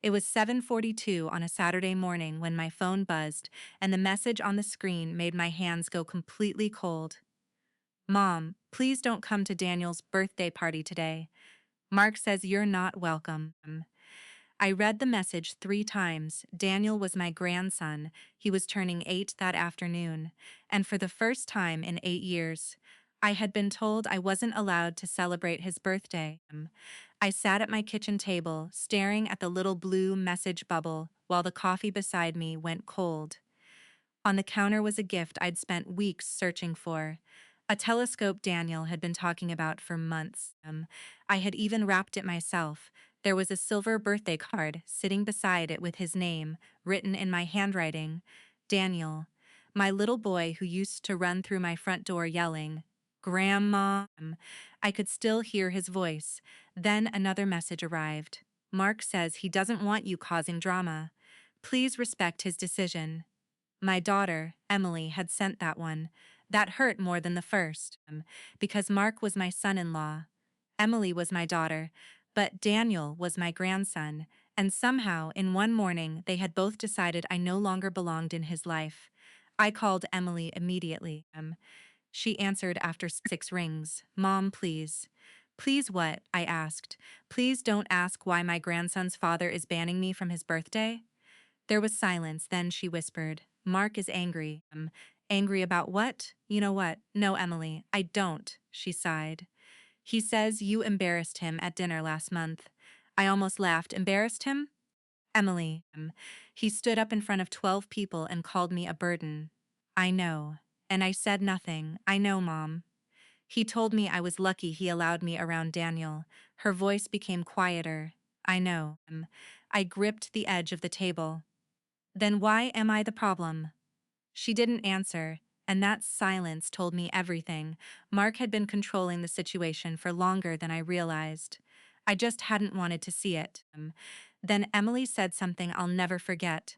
It was 7:42 on a Saturday morning when my phone buzzed, and the message on the screen made my hands go completely cold. Mom, please don't come to Daniel's birthday party today. Mark says you're not welcome. I read the message 3 times. Daniel was my grandson. He was turning 8 that afternoon, and for the first time in 8 years, I had been told I wasn't allowed to celebrate his birthday. I sat at my kitchen table, staring at the little blue message bubble while the coffee beside me went cold. On the counter was a gift I'd spent weeks searching for. A telescope Daniel had been talking about for months. I had even wrapped it myself. There was a silver birthday card sitting beside it with his name, written in my handwriting. Daniel, my little boy who used to run through my front door yelling, "Grandma." I could still hear his voice. Then another message arrived. Mark says he doesn't want you causing drama. Please respect his decision. My daughter, Emily, had sent that one. That hurt more than the first, because Mark was my son-in-law. Emily was my daughter, but Daniel was my grandson, and somehow, in one morning, they had both decided I no longer belonged in his life. I called Emily immediately. She answered after 6 rings. Mom, please. Please what? I asked. Please don't ask why my grandson's father is banning me from his birthday? There was silence, then she whispered, Mark is angry. Angry about what? You know what? No, Emily, I don't, she sighed. He says you embarrassed him at dinner last month. I almost laughed. Embarrassed him? Emily, he stood up in front of 12 people and called me a burden. I know. And I said nothing. I know, Mom. He told me I was lucky he allowed me around Daniel. Her voice became quieter. I know. I gripped the edge of the table. Then why am I the problem? She didn't answer, and that silence told me everything. Mark had been controlling the situation for longer than I realized. I just hadn't wanted to see it. Then Emily said something I'll never forget.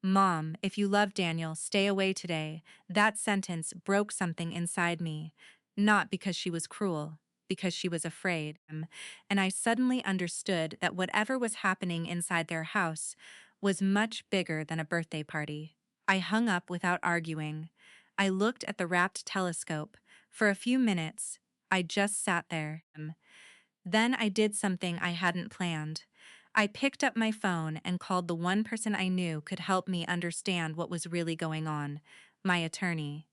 Mom, if you love Daniel, stay away today. That sentence broke something inside me. Not because she was cruel, because she was afraid. And I suddenly understood that whatever was happening inside their house was much bigger than a birthday party. I hung up without arguing. I looked at the wrapped telescope. For a few minutes, I just sat there. Then I did something I hadn't planned. I picked up my phone and called the one person I knew could help me understand what was really going on, my attorney.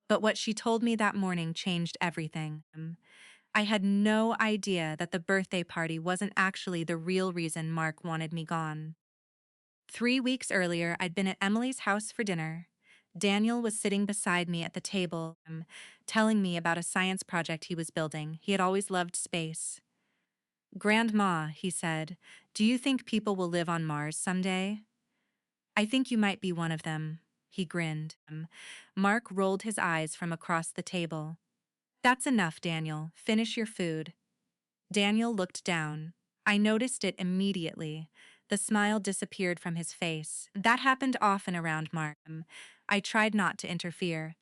But what she told me that morning changed everything. I had no idea that the birthday party wasn't actually the real reason Mark wanted me gone. 3 weeks earlier, I'd been at Emily's house for dinner. Daniel was sitting beside me at the table, telling me about a science project he was building. He had always loved space. Grandma, he said, do you think people will live on Mars someday? I think you might be one of them. He grinned. Mark rolled his eyes from across the table. That's enough, Daniel. Finish your food. Daniel looked down. I noticed it immediately. The smile disappeared from his face. That happened often around Mark. I tried not to interfere.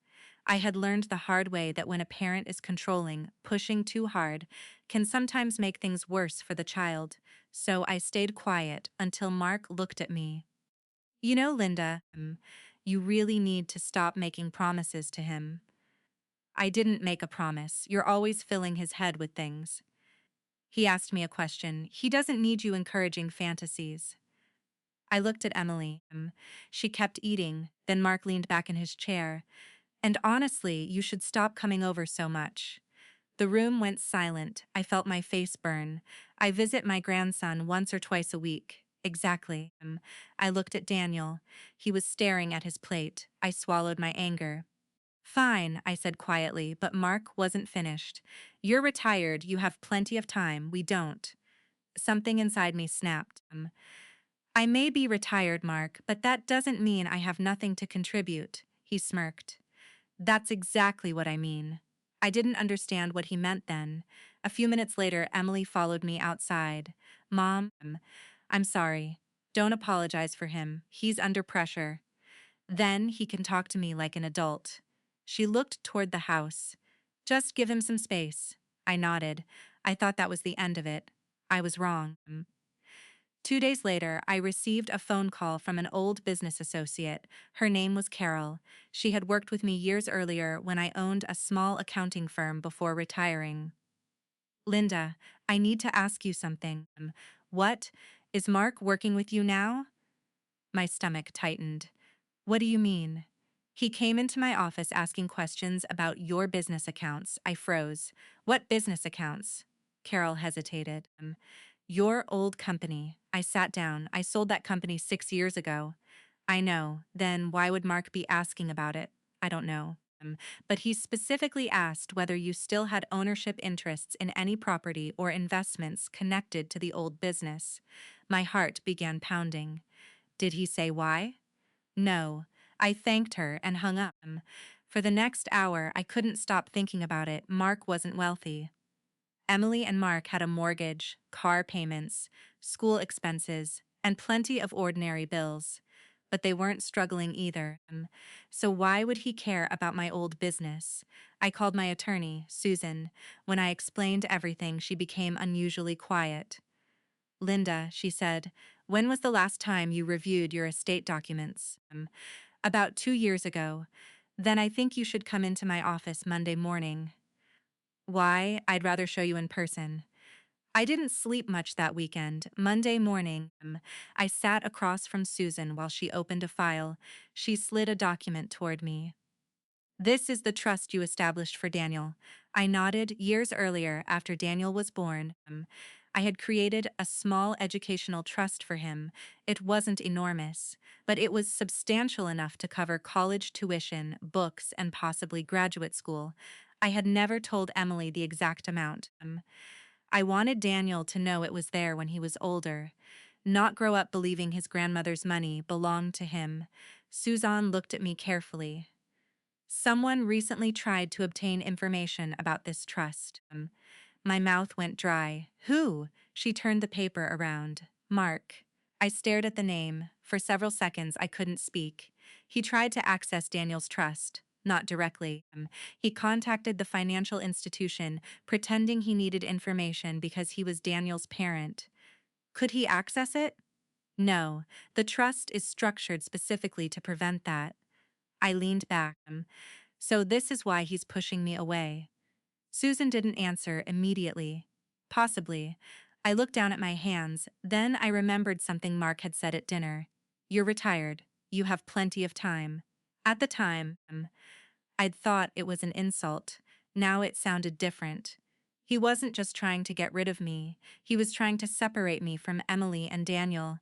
I had learned the hard way that when a parent is controlling, pushing too hard, can sometimes make things worse for the child. So I stayed quiet until Mark looked at me. You know, Linda, you really need to stop making promises to him. I didn't make a promise. You're always filling his head with things. He asked me a question. He doesn't need you encouraging fantasies. I looked at Emily. She kept eating. Then Mark leaned back in his chair. And honestly, you should stop coming over so much. The room went silent. I felt my face burn. I visit my grandson once or twice a week. Exactly. I looked at Daniel. He was staring at his plate. I swallowed my anger. Fine, I said quietly, but Mark wasn't finished. You're retired, you have plenty of time, we don't. Something inside me snapped. I may be retired, Mark, but that doesn't mean I have nothing to contribute, he smirked. That's exactly what I mean. I didn't understand what he meant then. A few minutes later, Emily followed me outside. Mom, I'm sorry. Don't apologize for him. He's under pressure. Then he can talk to me like an adult. She looked toward the house. Just give him some space. I nodded. I thought that was the end of it. I was wrong. 2 days later, I received a phone call from an old business associate. Her name was Carol. She had worked with me years earlier when I owned a small accounting firm before retiring. Linda, I need to ask you something. What? Is Mark working with you now? My stomach tightened. What do you mean? He came into my office asking questions about your business accounts. I froze. What business accounts? Carol hesitated. Your old company. I sat down. I sold that company 6 years ago. I know. Then why would Mark be asking about it? I don't know. But he specifically asked whether you still had ownership interests in any property or investments connected to the old business. My heart began pounding. Did he say why? No. I thanked her and hung up. For the next hour, I couldn't stop thinking about it. Mark wasn't wealthy. Emily and Mark had a mortgage, car payments, school expenses, and plenty of ordinary bills. But they weren't struggling either. So why would he care about my old business? I called my attorney, Susan. When I explained everything, she became unusually quiet. Linda, she said, when was the last time you reviewed your estate documents? About 2 years ago. Then I think you should come into my office Monday morning. Why? I'd rather show you in person. I didn't sleep much that weekend. Monday morning, I sat across from Susan while she opened a file. She slid a document toward me. This is the trust you established for Daniel. I nodded. Years earlier, after Daniel was born. I had created a small educational trust for him. It wasn't enormous, but it was substantial enough to cover college tuition, books, and possibly graduate school. I had never told Emily the exact amount. I wanted Daniel to know it was there when he was older, not grow up believing his grandmother's money belonged to him. Suzanne looked at me carefully. Someone recently tried to obtain information about this trust. My mouth went dry. Who? She turned the paper around. Mark. I stared at the name. For several seconds, I couldn't speak. He tried to access Daniel's trust. Not directly. He contacted the financial institution, pretending he needed information because he was Daniel's parent. Could he access it? No. The trust is structured specifically to prevent that. I leaned back. So this is why he's pushing me away. Susan didn't answer immediately. Possibly. I looked down at my hands, then I remembered something Mark had said at dinner. You're retired. You have plenty of time. At the time, I'd thought it was an insult. Now it sounded different. He wasn't just trying to get rid of me. He was trying to separate me from Emily and Daniel.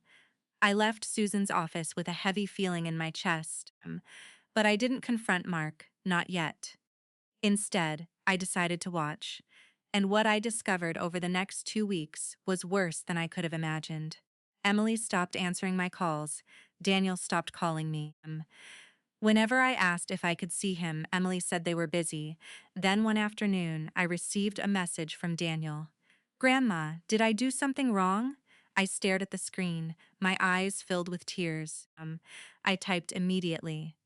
I left Susan's office with a heavy feeling in my chest. But I didn't confront Mark, not yet. Instead, I decided to watch. And what I discovered over the next 2 weeks was worse than I could have imagined. Emily stopped answering my calls. Daniel stopped calling me. Whenever I asked if I could see him, Emily said they were busy. Then one afternoon, I received a message from Daniel. Grandma, did I do something wrong? I stared at the screen, my eyes filled with tears. I typed immediately.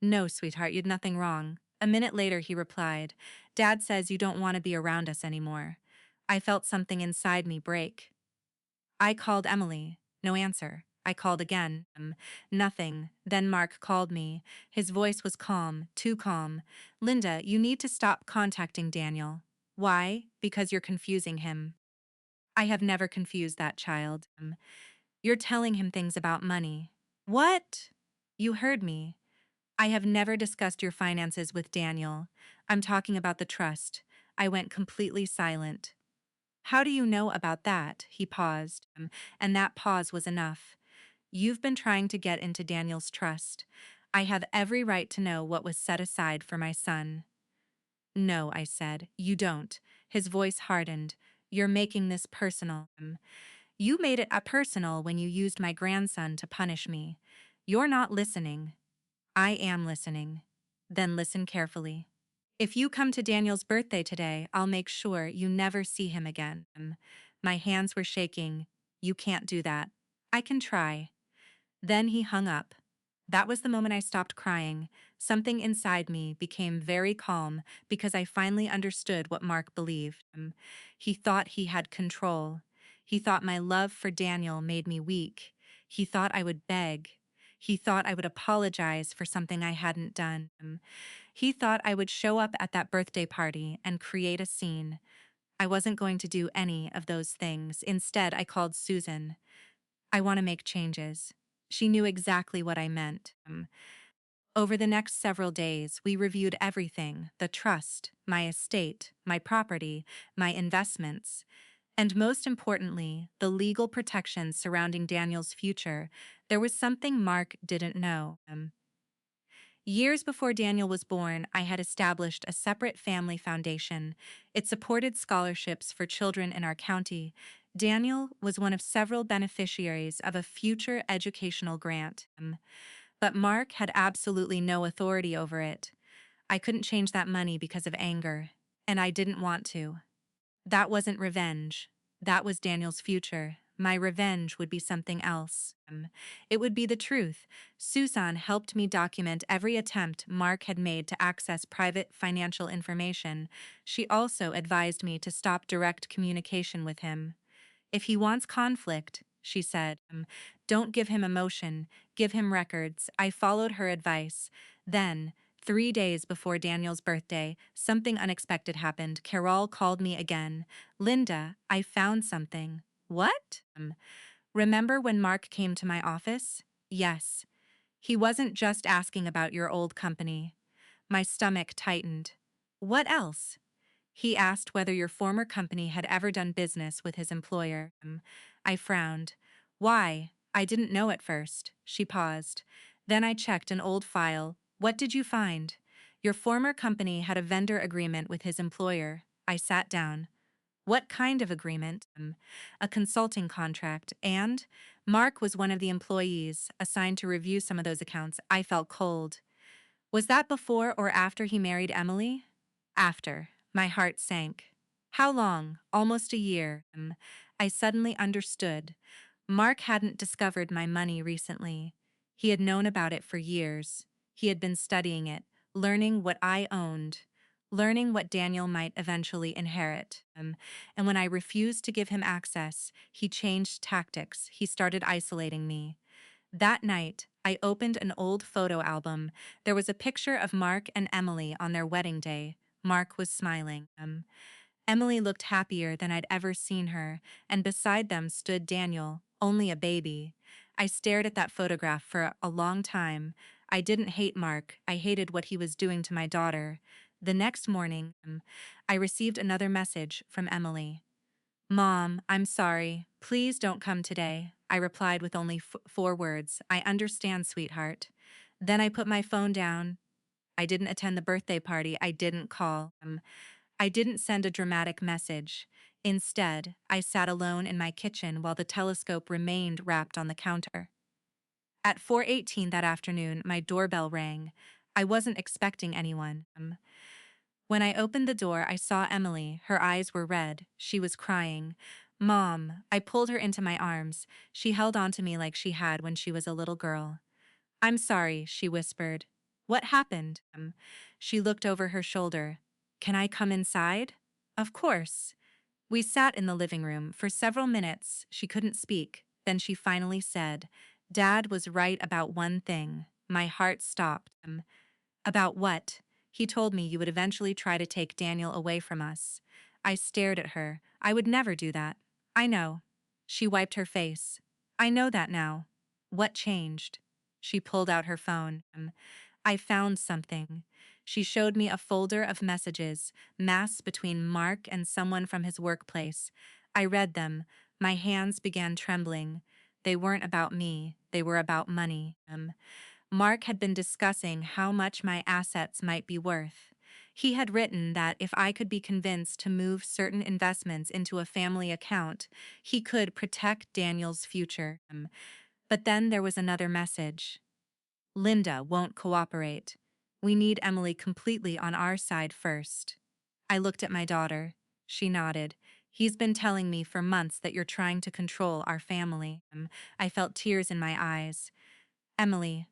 No, sweetheart, you'd nothing wrong. A minute later, he replied, Dad says you don't want to be around us anymore. I felt something inside me break. I called Emily. No answer. I called again. Nothing. Then Mark called me. His voice was calm, too calm. Linda, you need to stop contacting Daniel. Why? Because you're confusing him. I have never confused that child. You're telling him things about money. What? You heard me. I have never discussed your finances with Daniel. I'm talking about the trust. I went completely silent. How do you know about that? He paused, and that pause was enough. You've been trying to get into Daniel's trust. I have every right to know what was set aside for my son. No, I said, you don't. His voice hardened. You're making this personal. You made it a personal when you used my grandson to punish me. You're not listening. I am listening. Then listen carefully. If you come to Daniel's birthday today, I'll make sure you never see him again. My hands were shaking. You can't do that. I can try. Then he hung up. That was the moment I stopped crying. Something inside me became very calm because I finally understood what Mark believed. He thought he had control. He thought my love for Daniel made me weak. He thought I would beg. He thought I would apologize for something I hadn't done. He thought I would show up at that birthday party and create a scene. I wasn't going to do any of those things. Instead, I called Susan. I want to make changes. She knew exactly what I meant. Over the next several days, we reviewed everything: the trust, my estate, my property, my investments, and most importantly, the legal protections surrounding Daniel's future. There was something Mark didn't know. Years before Daniel was born, I had established a separate family foundation. It supported scholarships for children in our county. Daniel was one of several beneficiaries of a future educational grant. But Mark had absolutely no authority over it. I couldn't change that money because of anger, and I didn't want to. That wasn't revenge. That was Daniel's future. My revenge would be something else. It would be the truth. Susan helped me document every attempt Mark had made to access private financial information. She also advised me to stop direct communication with him. If he wants conflict, she said, don't give him emotion, give him records. I followed her advice. Then, 3 days before Daniel's birthday, something unexpected happened. Carol called me again. Linda, I found something. What? Remember when Mark came to my office? Yes. He wasn't just asking about your old company. My stomach tightened. What else? He asked whether your former company had ever done business with his employer. I frowned. Why? I didn't know at first. She paused. Then I checked an old file. What did you find? Your former company had a vendor agreement with his employer. I sat down. What kind of agreement? A consulting contract. And Mark was one of the employees assigned to review some of those accounts. I felt cold. Was that before or after he married Emily? After. My heart sank. How long? Almost a year. I suddenly understood. Mark hadn't discovered my money recently. He had known about it for years. He had been studying it, learning what I owned, learning what Daniel might eventually inherit. And when I refused to give him access, he changed tactics. He started isolating me. That night, I opened an old photo album. There was a picture of Mark and Emily on their wedding day. Mark was smiling. Emily looked happier than I'd ever seen her, and beside them stood Daniel, only a baby. I stared at that photograph for a long time. I didn't hate Mark. I hated what he was doing to my daughter. The next morning, I received another message from Emily. Mom, I'm sorry. Please don't come today. I replied with only 4 words. I understand, sweetheart. Then I put my phone down. I didn't attend the birthday party. I didn't call. I didn't send a dramatic message. Instead, I sat alone in my kitchen while the telescope remained wrapped on the counter. At 4:18 that afternoon, my doorbell rang. I wasn't expecting anyone. When I opened the door, I saw Emily. Her eyes were red. She was crying. Mom, I pulled her into my arms. She held on to me like she had when she was a little girl. I'm sorry, she whispered. What happened? She looked over her shoulder. Can I come inside? Of course. We sat in the living room. For several minutes, she couldn't speak. Then she finally said, Dad was right about one thing. My heart stopped. About what? He told me you would eventually try to take Daniel away from us. I stared at her. I would never do that. I know. She wiped her face. I know that now. What changed? She pulled out her phone. I found something. She showed me a folder of messages, masked between Mark and someone from his workplace. I read them. My hands began trembling. They weren't about me. They were about money. Mark had been discussing how much my assets might be worth. He had written that if I could be convinced to move certain investments into a family account, he could protect Daniel's future. But then there was another message. Linda won't cooperate. We need Emily completely on our side first. I looked at my daughter. She nodded. He's been telling me for months that you're trying to control our family. I felt tears in my eyes. Emily.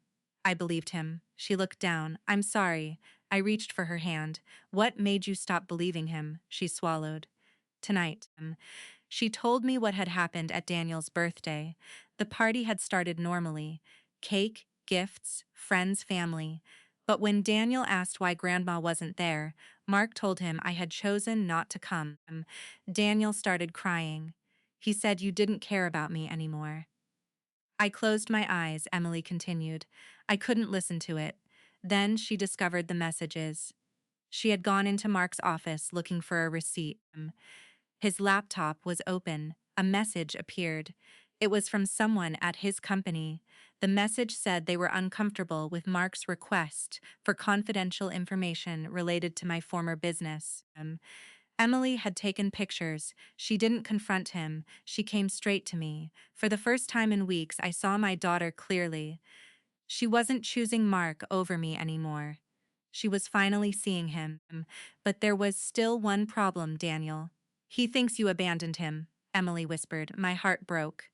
I believed him. She looked down. I'm sorry. I reached for her hand. What made you stop believing him? She swallowed. Tonight. She told me what had happened at Daniel's birthday. The party had started normally: cake, gifts, friends, family. But when Daniel asked why Grandma wasn't there, Mark told him I had chosen not to come. Daniel started crying. He said you didn't care about me anymore. I closed my eyes, Emily continued. I couldn't listen to it. Then she discovered the messages. She had gone into Mark's office looking for a receipt. His laptop was open. A message appeared. It was from someone at his company. The message said they were uncomfortable with Mark's request for confidential information related to my former business. Emily had taken pictures. She didn't confront him. She came straight to me. For the first time in weeks, I saw my daughter clearly. She wasn't choosing Mark over me anymore. She was finally seeing him. But there was still one problem, Daniel. He thinks you abandoned him, Emily whispered. My heart broke.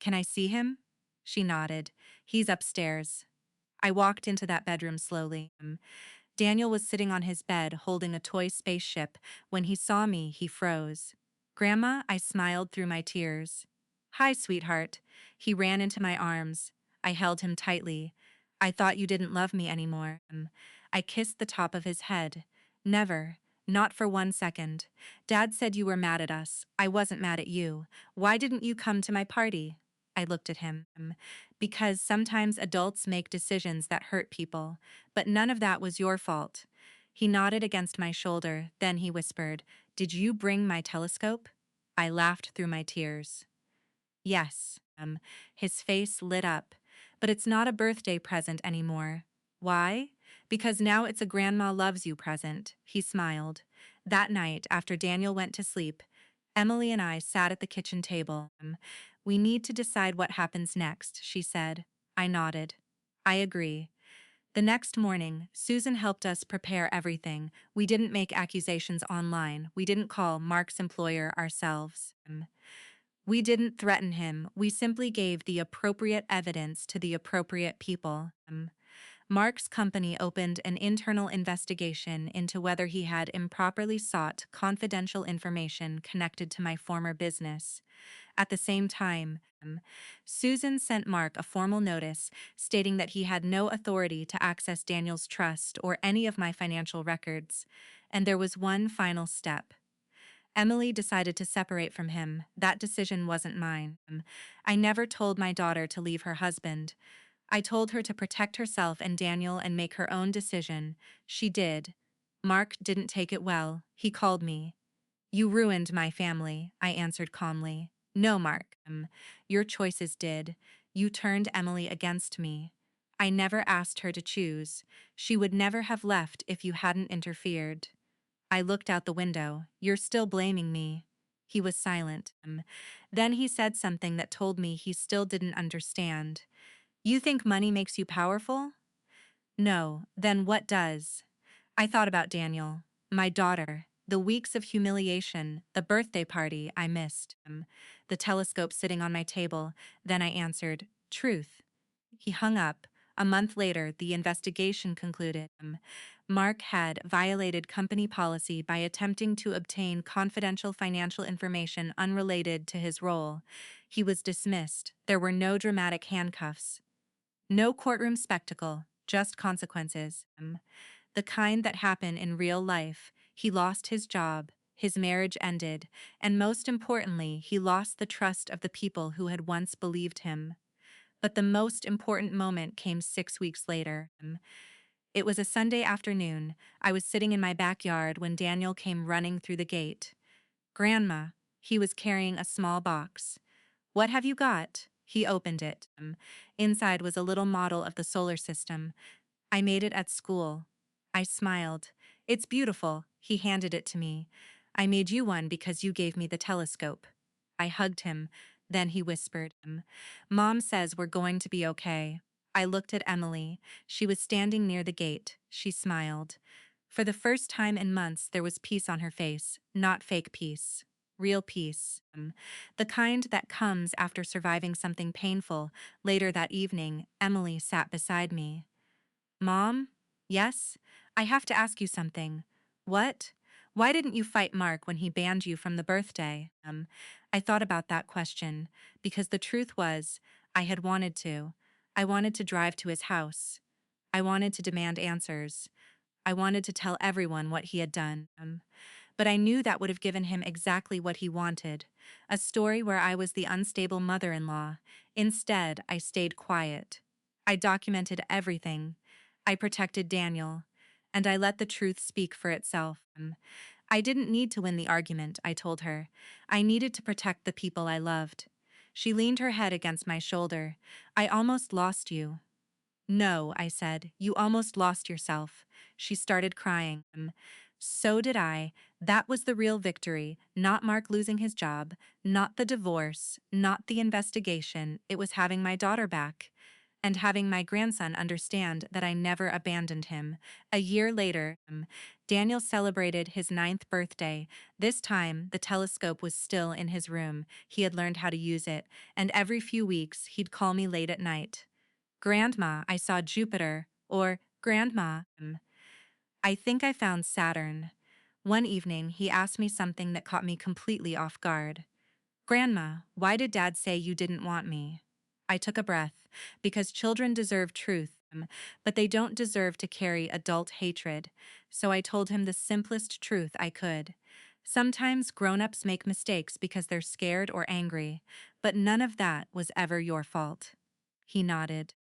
Can I see him? She nodded. He's upstairs. I walked into that bedroom slowly. Daniel was sitting on his bed holding a toy spaceship. When he saw me, he froze. Grandma, I smiled through my tears. Hi, sweetheart. He ran into my arms. I held him tightly. I thought you didn't love me anymore. I kissed the top of his head. Never. Not for 1 second. Dad said you were mad at us. I wasn't mad at you. Why didn't you come to my party? I looked at him. Because sometimes adults make decisions that hurt people, but none of that was your fault. He nodded against my shoulder, then he whispered, Did you bring my telescope? I laughed through my tears. Yes. His face lit up. But it's not a birthday present anymore. Why? Because now it's a grandma loves you present. He smiled. That night, after Daniel went to sleep, Emily and I sat at the kitchen table. We need to decide what happens next, she said. I nodded. I agree. The next morning, Susan helped us prepare everything. We didn't make accusations online. We didn't call Mark's employer ourselves. We didn't threaten him. We simply gave the appropriate evidence to the appropriate people. Mark's company opened an internal investigation into whether he had improperly sought confidential information connected to my former business. At the same time, Susan sent Mark a formal notice stating that he had no authority to access Daniel's trust or any of my financial records. And there was one final step. Emily decided to separate from him. That decision wasn't mine. I never told my daughter to leave her husband. I told her to protect herself and Daniel and make her own decision. She did. Mark didn't take it well. He called me. You ruined my family, I answered calmly. No, Mark. Your choices did. You turned Emily against me. I never asked her to choose. She would never have left if you hadn't interfered. I looked out the window. You're still blaming me. He was silent. Then he said something that told me he still didn't understand. You think money makes you powerful? No, then what does? I thought about Daniel, my daughter, the weeks of humiliation, the birthday party I missed, the telescope sitting on my table. Then I answered, truth. He hung up. A month later, the investigation concluded. Mark had violated company policy by attempting to obtain confidential financial information unrelated to his role. He was dismissed. There were no dramatic handcuffs. No courtroom spectacle, just consequences. The kind that happen in real life. He lost his job, his marriage ended, and most importantly, he lost the trust of the people who had once believed him. But the most important moment came 6 weeks later. It was a Sunday afternoon. I was sitting in my backyard when Daniel came running through the gate. Grandma, he was carrying a small box. What have you got? He opened it. Inside was a little model of the solar system. I made it at school. I smiled. It's beautiful. He handed it to me. I made you one because you gave me the telescope. I hugged him. Then he whispered, Mom says we're going to be okay. I looked at Emily. She was standing near the gate. She smiled. For the first time in months, there was peace on her face. Not fake peace. Real peace. The kind that comes after surviving something painful. Later that evening, Emily sat beside me. Mom? Yes? I have to ask you something. What? Why didn't you fight Mark when he banned you from the birthday? I thought about that question because the truth was, I had wanted to. I wanted to drive to his house. I wanted to demand answers. I wanted to tell everyone what he had done. But I knew that would have given him exactly what he wanted, a story where I was the unstable mother-in-law. Instead, I stayed quiet. I documented everything. I protected Daniel. And I let the truth speak for itself. I didn't need to win the argument, I told her. I needed to protect the people I loved. She leaned her head against my shoulder. I almost lost you. No, I said, you almost lost yourself. She started crying. So did I. That was the real victory, not Mark losing his job, not the divorce, not the investigation. It was having my daughter back. And having my grandson understand that I never abandoned him. A year later, Daniel celebrated his 9th birthday. This time, the telescope was still in his room. He had learned how to use it, and every few weeks, he'd call me late at night. Grandma, I saw Jupiter, or Grandma, I think I found Saturn. One evening, he asked me something that caught me completely off guard. Grandma, why did Dad say you didn't want me? I took a breath, because children deserve truth, but they don't deserve to carry adult hatred, so I told him the simplest truth I could. Sometimes grown-ups make mistakes because they're scared or angry, but none of that was ever your fault. He nodded.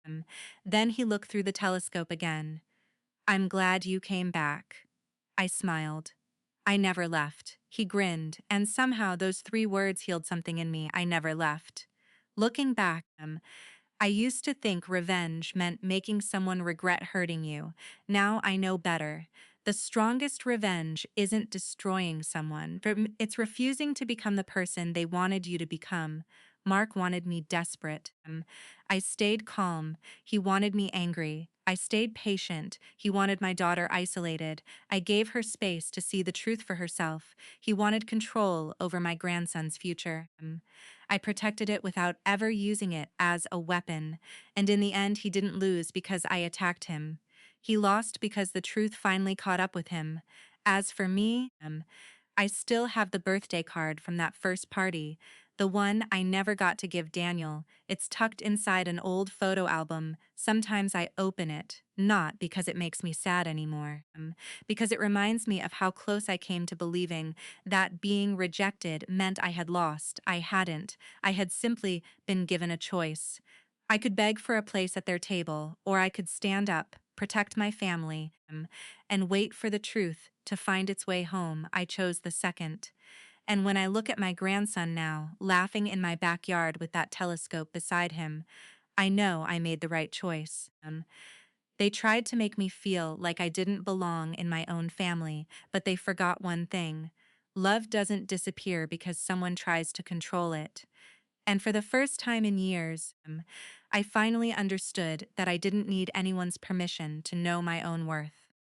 Then he looked through the telescope again. I'm glad you came back. I smiled. I never left. He grinned, and somehow those 3 words healed something in me. I never left. Looking back, I used to think revenge meant making someone regret hurting you. Now I know better. The strongest revenge isn't destroying someone, but it's refusing to become the person they wanted you to become. Mark wanted me desperate. I stayed calm. He wanted me angry. I stayed patient. He wanted my daughter isolated. I gave her space to see the truth for herself. He wanted control over my grandson's future. I protected it without ever using it as a weapon, and in the end he didn't lose because I attacked him. He lost because the truth finally caught up with him. As for me, I still have the birthday card from that first party, the one I never got to give Daniel. It's tucked inside an old photo album. Sometimes I open it, not because it makes me sad anymore, because it reminds me of how close I came to believing that being rejected meant I had lost. I hadn't. I had simply been given a choice. I could beg for a place at their table, or I could stand up, protect my family, and wait for the truth to find its way home. I chose the second. And when I look at my grandson now, laughing in my backyard with that telescope beside him, I know I made the right choice. They tried to make me feel like I didn't belong in my own family, but they forgot one thing. Love doesn't disappear because someone tries to control it. And for the first time in years, I finally understood that I didn't need anyone's permission to know my own worth.